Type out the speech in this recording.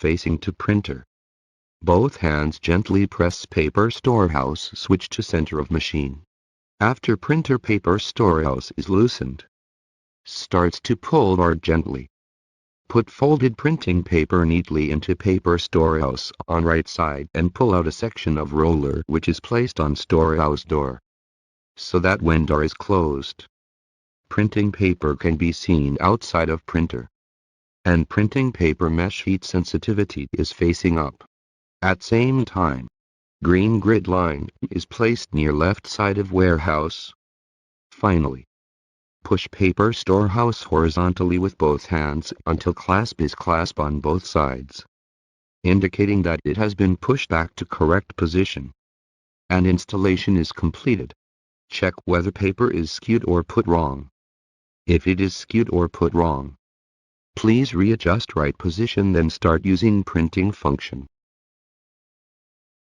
facing to printer. Both hands gently press paper storehouse switch to center of machine. After printer paper storehouse is loosened, starts to pull more gently. Put folded printing paper neatly into paper storehouse on right side and pull out a section of roller which is placed on storehouse door, so that when door is closed, printing paper can be seen outside of printer. And printing paper mesh heat sensitivity is facing up. At same time, green grid line is placed near left side of warehouse. Finally, push paper storehouse horizontally with both hands until clasp is clasped on both sides, indicating that it has been pushed back to correct position. And installation is completed. Check whether paper is skewed or put wrong. If it is skewed or put wrong, please readjust right position then start using printing function.